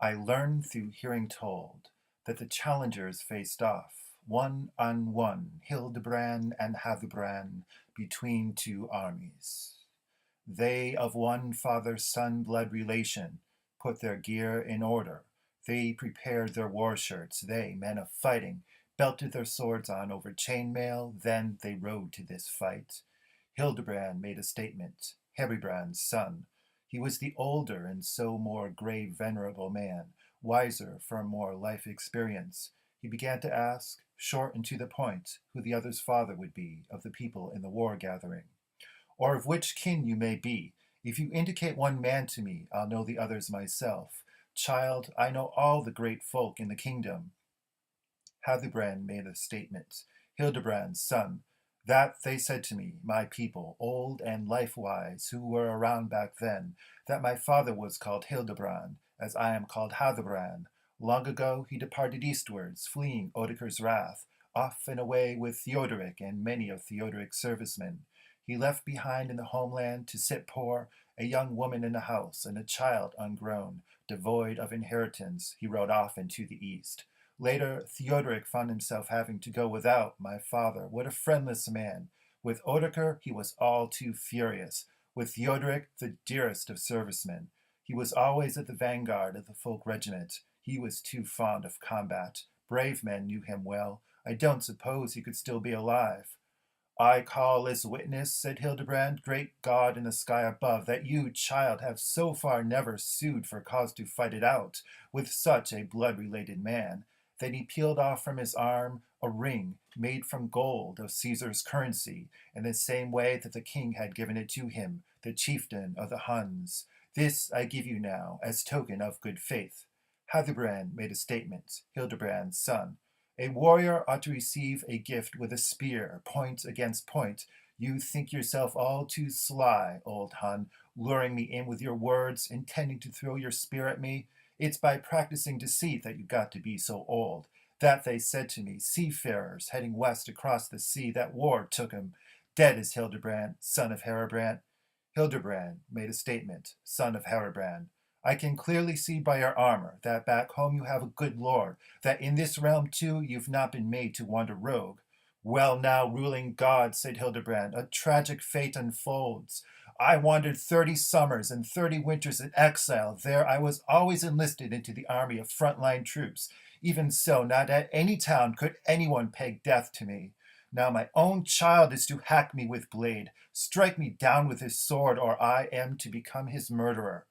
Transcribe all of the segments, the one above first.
I learned through hearing told that the challengers faced off, one on one, Hildebrand and Hildebrandt, between two armies. They of one father-son blood relation put their gear in order. They prepared their war shirts. They, men of fighting, belted their swords on over chainmail. Then they rode to this fight. Hildebrand made a statement. Hildebrands's son. He was the older and so more grave, venerable man, wiser for more life experience. He began to ask, short and to the point, who the other's father would be of the people in the war gathering, or of which kin you may be. If you indicate one man to me, I'll know the others myself. Child, I know all the great folk in the kingdom. Hildebrandt made a statement. Hildebrand's son. That they said to me, my people, old and life-wise, who were around back then, that my father was called Hildebrand, as I am called Hildebrandt. Long ago he departed eastwards, fleeing Odoacer's wrath, off and away with Theodoric and many of Theodoric's servicemen. He left behind in the homeland to sit poor, a young woman in a house, and a child ungrown, devoid of inheritance. He rode off into the east. Later, Theodoric found himself having to go without my father. What a friendless man! With Odoacer, he was all too furious. With Theodoric, the dearest of servicemen. He was always at the vanguard of the folk regiment. He was too fond of combat. Brave men knew him well. I don't suppose he could still be alive. I call as witness, said Hildebrand, great God in the sky above, that you, child, have so far never sued for cause to fight it out with such a blood-related man. Then he peeled off from his arm a ring made from gold of Caesar's currency, in the same way that the king had given it to him, the chieftain of the Huns. This I give you now, as token of good faith. Hildebrandt made a statement, Hildebrand's son. A warrior ought to receive a gift with a spear, point against point. You think yourself all too sly, old Hun, luring me in with your words, intending to throw your spear at me. It's by practicing deceit that you got to be so old. That they said to me, seafarers heading west across the sea, that war took him. Dead is Hildebrand, son of Hildebrandt. Hildebrand made a statement, son of Hildebrandt. I can clearly see by your armor that back home you have a good lord, that in this realm too you've not been made to wander rogue. Well now, ruling God, said Hildebrand, a tragic fate unfolds. I wandered 30 summers and 30 winters in exile. There I was always enlisted into the army of frontline troops. Even so, not at any town could anyone peg death to me. Now my own child is to hack me with blade, strike me down with his sword, or I am to become his murderer.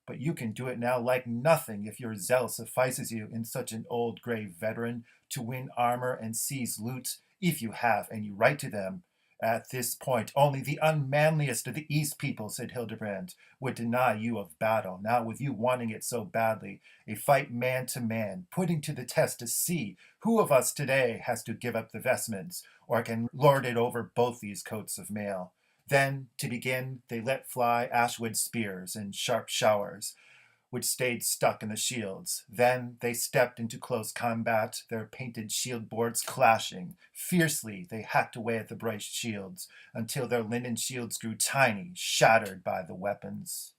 But you can do it now like nothing if your zeal suffices you in such an old grey veteran to win armor and seize loot, if you have any right to them. At this point, only the unmanliest of the East people, said Hildebrand, would deny you of battle, now with you wanting it so badly, a fight man to man, putting to the test to see who of us today has to give up the vestments, or can lord it over both these coats of mail. Then, to begin, they let fly ashwood spears in sharp showers, which stayed stuck in the shields. Then they stepped into close combat, their painted shield boards clashing. Fiercely they hacked away at the bright shields, until their linen shields grew tiny, shattered by the weapons.